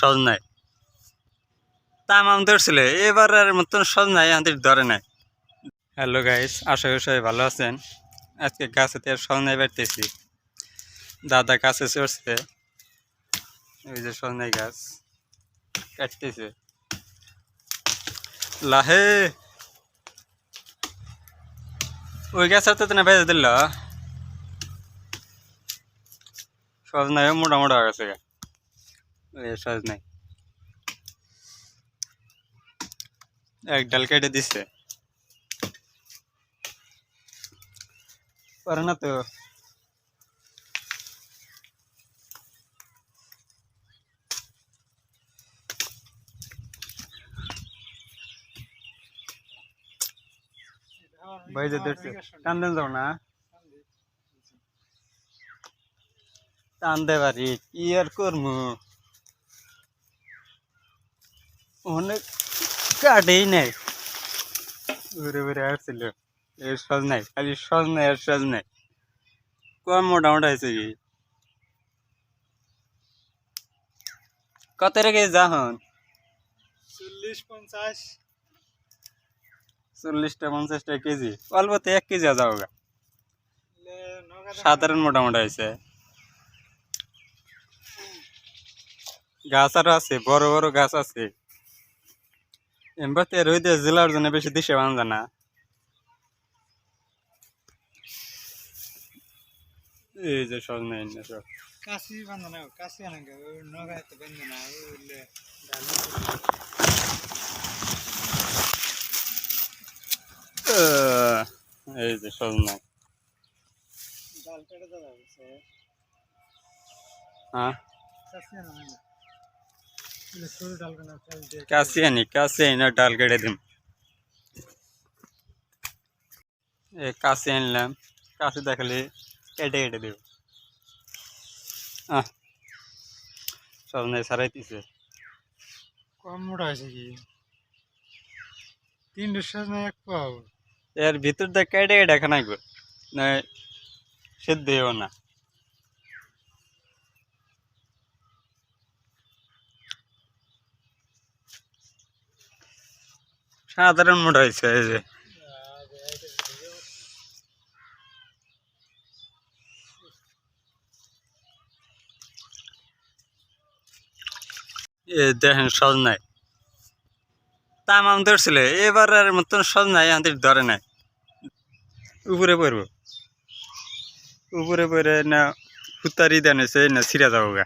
সহজ নাই। তামাম ধরছিল, এবারের মতন সহজ নাই, আমাদের ধরে নাই। হ্যালো গাইস, আশা করি সবাই ভালো আছেন। আজকে গাছেতে সহজ নাই বাড়তেছি, দাদা গাছে চড়ছে, ওই যে সহজ নাই গাছ কাটতেছে লাহে। ওই গাছ তো না বেঁধে দিল, সহজ নাই মোটা মোটা হয়ে গেছে, সহজ নাই এক ডাল কেটে দিচ্ছে, পারে না তো। ভাই যে দেখছে টান দেন যাও না, টান দে বাড়ি কি আর করবো, অনেক কাটেই নাই, ঘুরে ঘুরে আসছিল। এর সজ নাই, খালি সজ নাই আর সজ নাই, কম মোটামোটা হয়েছে কি কত রেখে যখন 40-50 40টা 50টা কেজি, অল্পতে 1 কেজি যাও গা, সাধারণ মোটামোটা হয়েছে। গাছ আরো আছে, বড় বড় গাছ আছে, এমবাতে রইতে জেলার জন্য বেশি দিশে বান্ধা না। এই যে সজ নাই না সব কাশি বান্ধা কাশি আনাকে নগাতে বান্ধা না ওইলে এই যে সজ নাই। ডাল কেটে দেওয়া হয়েছে। হ্যাঁ কাশি আনা না ওইলে সরু ডাল কেনা ফেল দিয়ে কাশি আনি না ডাল কেটে দিম। এই কাশি আনলাম, কাশি দেখালে কেটে কেটে দেব। সজ নাই সারাইতেছে, কম মোটা হয়েছে কি 3 সজ না 1 পাও। এর ভিতর দিয়ে কেটে কেটে খানাই গো না, সেদ্ধ হইব না। সাধারণ মোটা হয়েছে এই যে, দেখেন সজ নাই, তামাম ধরছিল, এবারের মতন সজ নাই, আমাদের ধরে নাই। উপরে পড়ব, উপরে পড়ে না ফুতারি দেন হয়েছে না ছিঁড়া যাবো গা।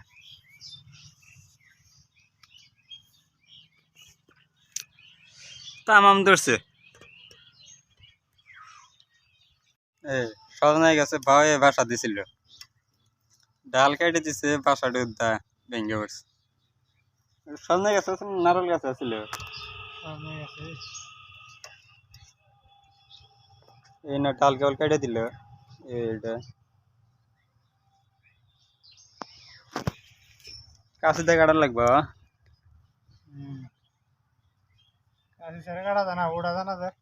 তামাম ধরছে, সজ নাই গেছে ভাই বাসা দিছিল, ডাল কেটে দিছে, বাসাটা উদ্দা ভেঙে পড়ছে। সজ নাই গেছে নারল গাছ আছিল, এই না ডাল কেবল কেটে দিল। এইটা কাছে দিয়ে কাটা লাগবে, কাশি ছেড়ে কাটা জানা ওটা জানা যায়।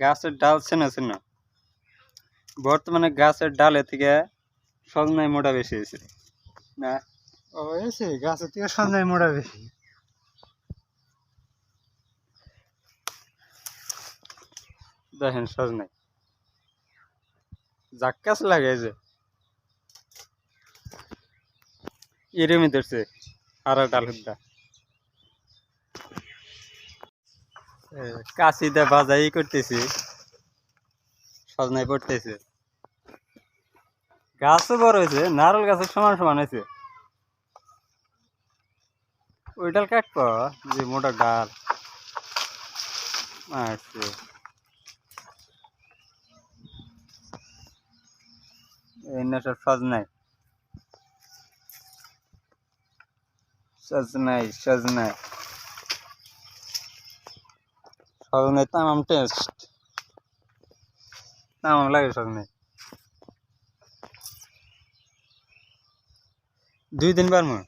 গাছের ডাল ছেনা ছেনা, বর্তমানে গাছের ডালে থেকে সজ নাই মোটা বেশি হয়েছে না। ও এসে গাছের থেকে সন্ধ্যায় মোটা বেশি। দেখেন সজ নাই জাক্কাস লাগে যে এরমই ধরছে আর ডাল হুদ্দা, কাশি দিয়ে বাজাই করতেছি, সজ নাই পড়তেছে। গাছও বড় হয়েছে, নারল গাছের সমান সমান হয়েছে। ওই ডাল কাটবো, যে মোটা ডাল আচ্ছা, এই না সব সজ নাই, সজ নাই সজ নাই, সজ নাই তামাম টেস্ট, তামাম লাগে সজ নাই। 2 দিন পারমু,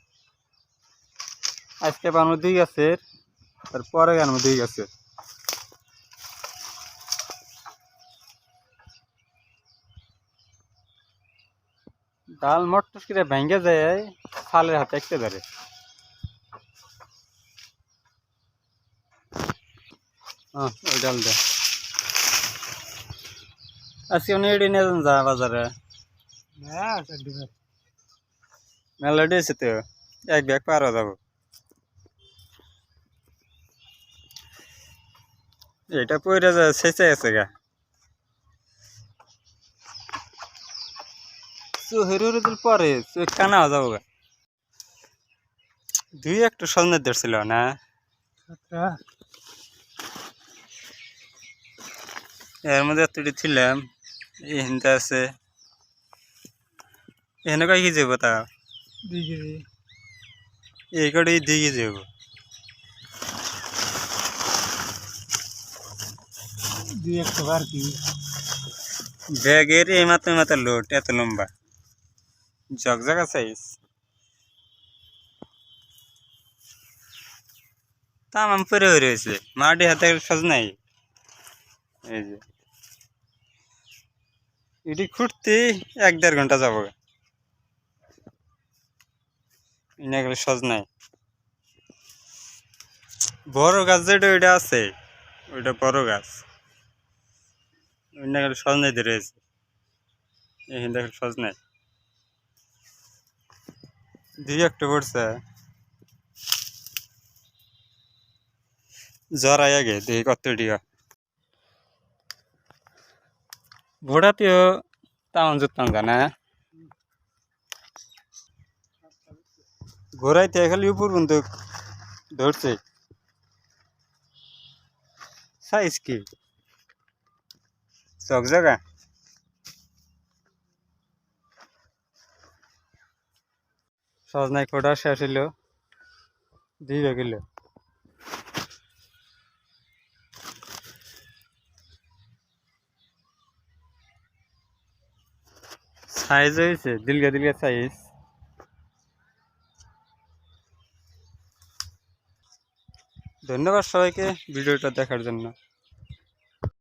আজকে পারমু 2 গাছের, আর পরে আনবো 2 গাছের। ডাল মটর করে ভেঙে যায়, ফালের হাতে একতে পারে। ওই ডাল দে আজকে উনি এডি নিয়ে যান যা বাজারে না চারটি ভাত মেলা দিয়েছে তো এক ব্যাগ পার হয়ে যাবো এটা পইরা যা শেষে আছে গা হেরু দিল পরে কানা হয়ে যাবো গা দুই একটু সামনে ধরছিল না সাতটা এর মধ্যে এতটি ছিলাম এখানটা আছে এখানে কয় কেজি হবো তা 2 কেজি এই কটাই 2 কেজি হবো 2 একটা বার কি ব্যাগের এই মাত্র লোড এত লম্বা জগজগা সাইজ তামাম পরে হয়ে রয়েছে মাটি হাতে সজ নাই এই যে এটি খুঁড়তে 1-1.5 ঘন্টা যাবো এনে গেলে সজ নাই বড় গাছ যেটা ওইটা আছে ওইটা বড় গাছ এনে গেলে সজ নাই ধরেছে এখানে দেখলে সজ নাই 2 একটা পড়ছে জরাই আগে দেখি কত টিকা ঘোড়াতেও তেমন জুততাম জানা ঘোড়াইতে খালি উপর পর্যন্ত ধরছে সাইজ কি সব জায়গা সজনাই খোটা শেষ হইল 2 ব্যাগ হইল সাইজ হয়েছে দিলগা দিলগা সাইজ ধন্যবাদ সবাইকে ভিডিওটা দেখার জন্য